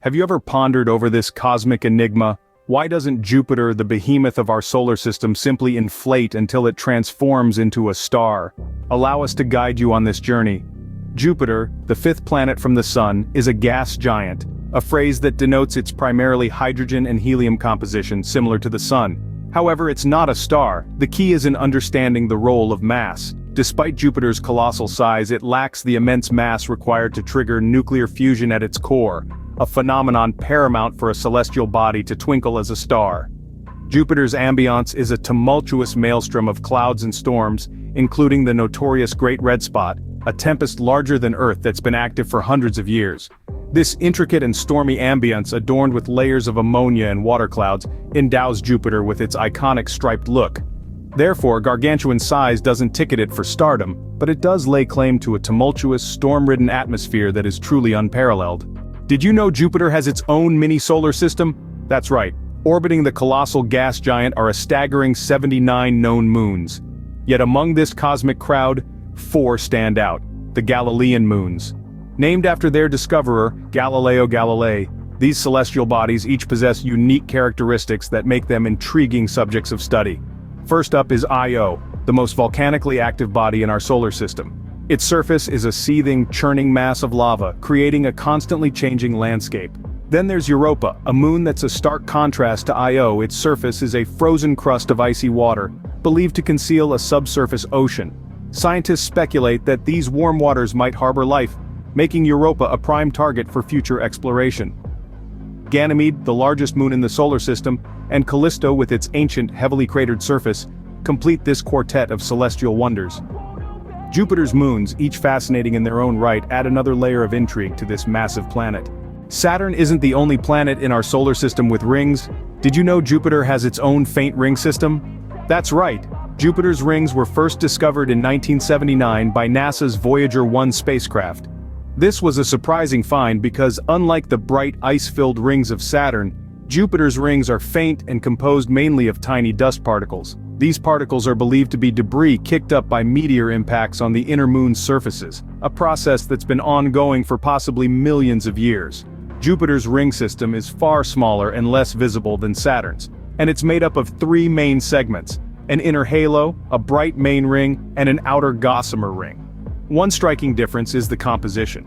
Have you ever pondered over this cosmic enigma? Why doesn't Jupiter, the behemoth of our solar system, simply inflate until it transforms into a star? Allow us to guide you on this journey. Jupiter, the fifth planet from the Sun, is a gas giant, a phrase that denotes its primarily hydrogen and helium composition similar to the Sun. However, it's not a star. The key is in understanding the role of mass. Despite Jupiter's colossal size, it lacks the immense mass required to trigger nuclear fusion at its core, a phenomenon paramount for a celestial body to twinkle as a star. Jupiter's ambience is a tumultuous maelstrom of clouds and storms, including the notorious Great Red Spot, a tempest larger than Earth that's been active for hundreds of years. This intricate and stormy ambience, adorned with layers of ammonia and water clouds, endows Jupiter with its iconic striped look. Therefore, gargantuan size doesn't ticket it for stardom, but it does lay claim to a tumultuous, storm-ridden atmosphere that is truly unparalleled. Did you know Jupiter has its own mini-solar system? That's right. Orbiting the colossal gas giant are a staggering 79 known moons. Yet among this cosmic crowd, 4 stand out: the Galilean moons. Named after their discoverer, Galileo Galilei, these celestial bodies each possess unique characteristics that make them intriguing subjects of study. First up is Io, the most volcanically active body in our solar system. Its surface is a seething, churning mass of lava, creating a constantly changing landscape. Then there's Europa, a moon that's a stark contrast to Io. Its surface is a frozen crust of icy water, believed to conceal a subsurface ocean. Scientists speculate that these warm waters might harbor life, making Europa a prime target for future exploration. Ganymede, the largest moon in the solar system, and Callisto with its ancient, heavily cratered surface, complete this quartet of celestial wonders. Jupiter's moons, each fascinating in their own right, add another layer of intrigue to this massive planet. Saturn isn't the only planet in our solar system with rings. Did you know Jupiter has its own faint ring system? That's right. Jupiter's rings were first discovered in 1979 by NASA's Voyager 1 spacecraft. This was a surprising find because, unlike the bright ice-filled rings of Saturn, Jupiter's rings are faint and composed mainly of tiny dust particles. These particles are believed to be debris kicked up by meteor impacts on the inner moon's surfaces, a process that's been ongoing for possibly millions of years. Jupiter's ring system is far smaller and less visible than Saturn's, and it's made up of 3 main segments: an inner halo, a bright main ring, and an outer gossamer ring. One striking difference is the composition.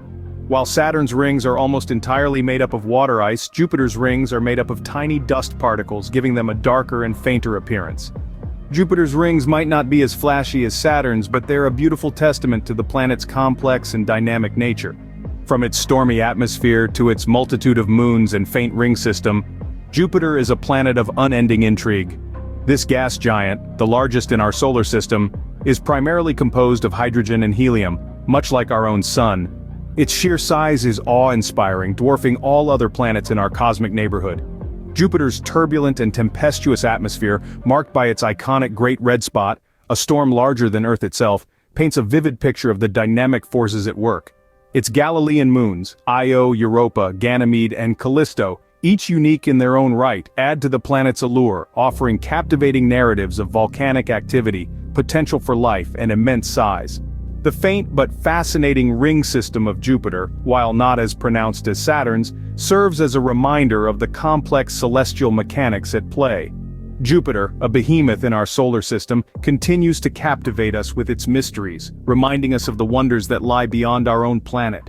While Saturn's rings are almost entirely made up of water ice, Jupiter's rings are made up of tiny dust particles, giving them a darker and fainter appearance. Jupiter's rings might not be as flashy as Saturn's, but they're a beautiful testament to the planet's complex and dynamic nature. From its stormy atmosphere to its multitude of moons and faint ring system, Jupiter is a planet of unending intrigue. This gas giant, the largest in our solar system, is primarily composed of hydrogen and helium, much like our own Sun. Its sheer size is awe-inspiring, dwarfing all other planets in our cosmic neighborhood. Jupiter's turbulent and tempestuous atmosphere, marked by its iconic Great Red Spot, a storm larger than Earth itself, paints a vivid picture of the dynamic forces at work. Its Galilean moons, Io, Europa, Ganymede, and Callisto, each unique in their own right, add to the planet's allure, offering captivating narratives of volcanic activity, potential for life, and immense size. The faint but fascinating ring system of Jupiter, while not as pronounced as Saturn's, serves as a reminder of the complex celestial mechanics at play. Jupiter, a behemoth in our solar system, continues to captivate us with its mysteries, reminding us of the wonders that lie beyond our own planet.